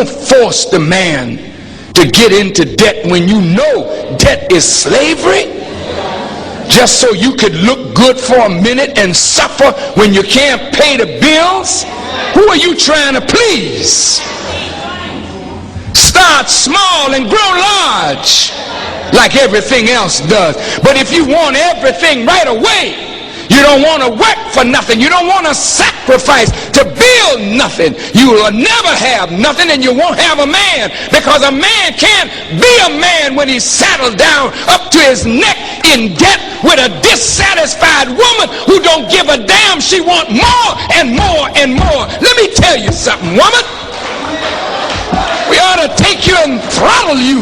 Force the man to get into debt when you know debt is slavery, just so you could look good for a minute and suffer when you can't pay the bills. Who are you trying to please? Start small and grow large like everything else does. But if you want everything right away, you don't want to work for nothing, you don't want to sacrifice to build nothing, you will never have nothing, and you won't have a man, because a man can't be a man when he's saddled down up to his neck in debt with a dissatisfied woman who don't give a damn. She wants more and more and more. Let me tell you something, woman. We ought to take you and throttle you.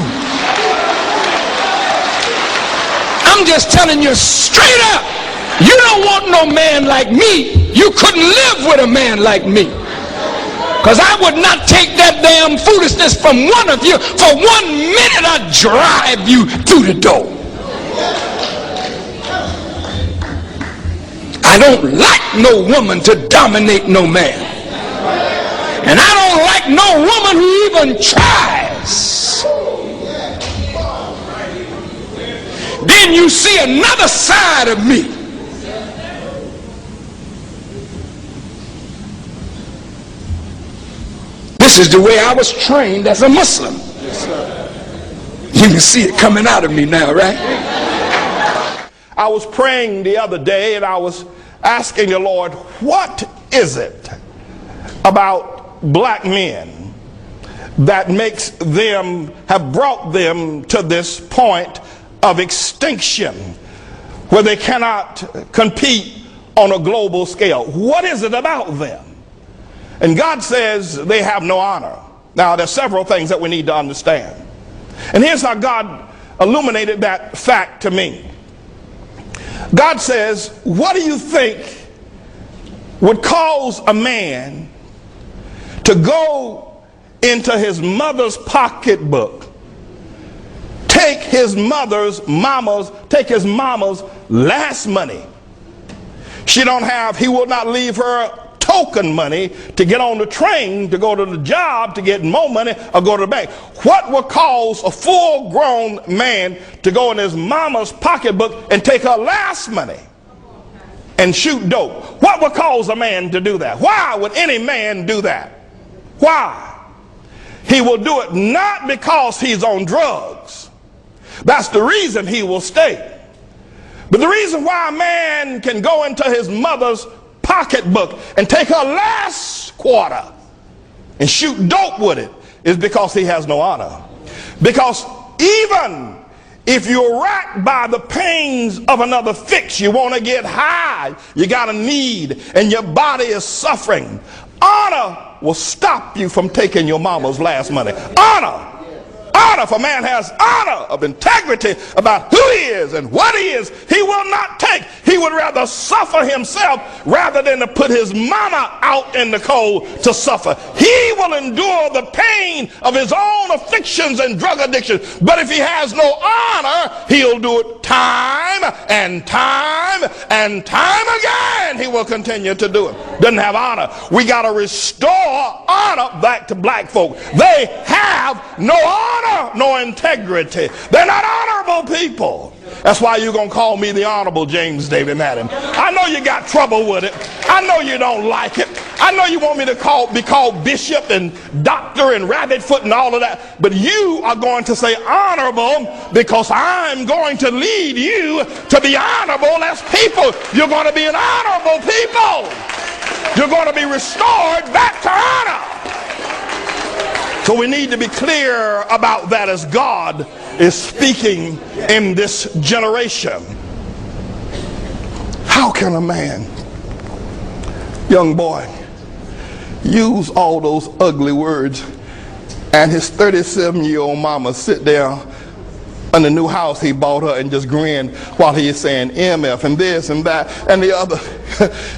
I'm just telling you straight up. You don't want no man like me. You couldn't live with a man like me, because I would not take that damn foolishness from one of you. For 1 minute I'd drive you through the door. I don't like no woman to dominate no man, and I don't like no woman who even tries. Then you see another side of me. This is the way I was trained as a Muslim. You can see it coming out of me now, right? I was praying the other day and I was asking the Lord, what is it about black men that makes them, have brought them to this point of extinction where they cannot compete on a global scale? What is it about them? And God says they have no honor. Now, there's several things that we need to understand. And here's how God illuminated that fact to me. God says, what do you think would cause a man to go into his mother's pocketbook, take his mama's last money? She don't have, he will not leave her token money to get on the train, to go to the job, to get more money, or go to the bank. What would cause a full-grown man to go in his mama's pocketbook and take her last money and shoot dope? What would cause a man to do that? Why would any man do that? Why? He will do it not because he's on drugs. That's the reason he will stay. But the reason why a man can go into his mother's pocketbook and take her last quarter and shoot dope with it is because he has no honor. Because even if you're racked by the pains of another fix, you want to get high, you got a need, and your body is suffering, honor will stop you from taking your mama's last money. Honor. Honor, if a man has honor of integrity about who he is and what he is, he will not take. He would rather suffer himself rather than to put his mama out in the cold to suffer. He will endure the pain of his own afflictions and drug addiction. But if he has no honor, he'll do it time and time and time again. He will continue to do it. Doesn't have honor. We got to restore honor back to black folk. They have no honor, no integrity. They're not honorable people. That's why you're going to call me the Honorable James David Madden. I know you got trouble with it. I know you don't like it. I know you want me to be called bishop and doctor and rabbit foot and all of that. But you are going to say honorable because I'm going to lead you to be honorable as people. You're going to be an honorable people. You're going to be restored back to honor. So we need to be clear about that as God is speaking in this generation. How can a man, young boy, use all those ugly words and his 37-year-old mama sit down in the new house he bought her and just grin while he is saying MF and this and that and the other?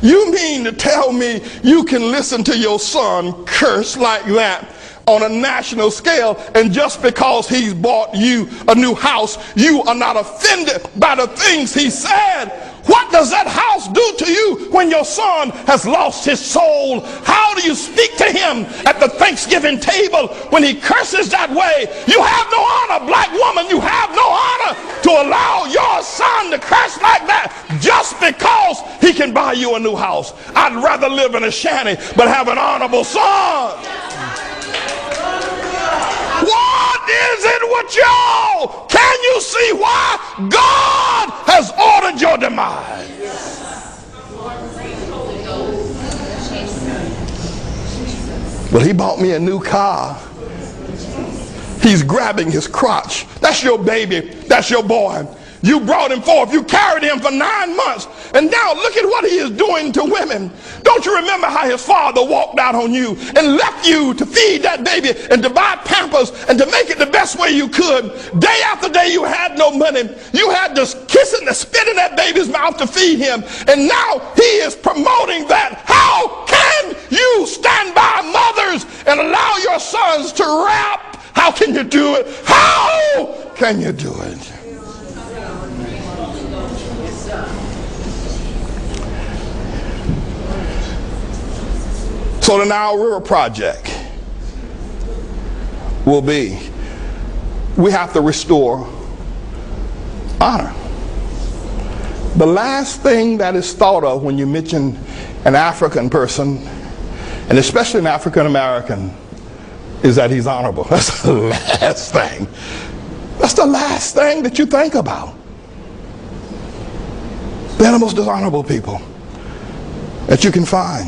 You mean to tell me you can listen to your son curse like that on a national scale, and just because he's bought you a new house, you are not offended by the things he said? What does that house do to you when your son has lost his soul? How do you speak to him at the Thanksgiving table when he curses that way? You have no honor, black woman. You have no honor to allow your son to curse like that just because he can buy you a new house. I'd rather live in a shanty but have an honorable son. What is it with y'all? Can you see why God has ordered your demise? Well, he bought me a new car. He's grabbing his crotch. That's your baby. That's your boy. You brought him forth. You carried him for 9 months. And now look at what he is doing to women. Don't you remember how his father walked out on you and left you to feed that baby and to buy Pampers and to make it the best way you could? Day after day you had no money. You had to kiss and spit in that baby's mouth to feed him. And now he is promoting that. How can you stand by mothers and allow your sons to rap? How can you do it? How can you do it? So the Nile River Project will be, we have to restore honor. The last thing that is thought of when you mention an African person, and especially an African American, is that he's honorable. That's the last thing. That's the last thing that you think about. They're the most dishonorable people that you can find.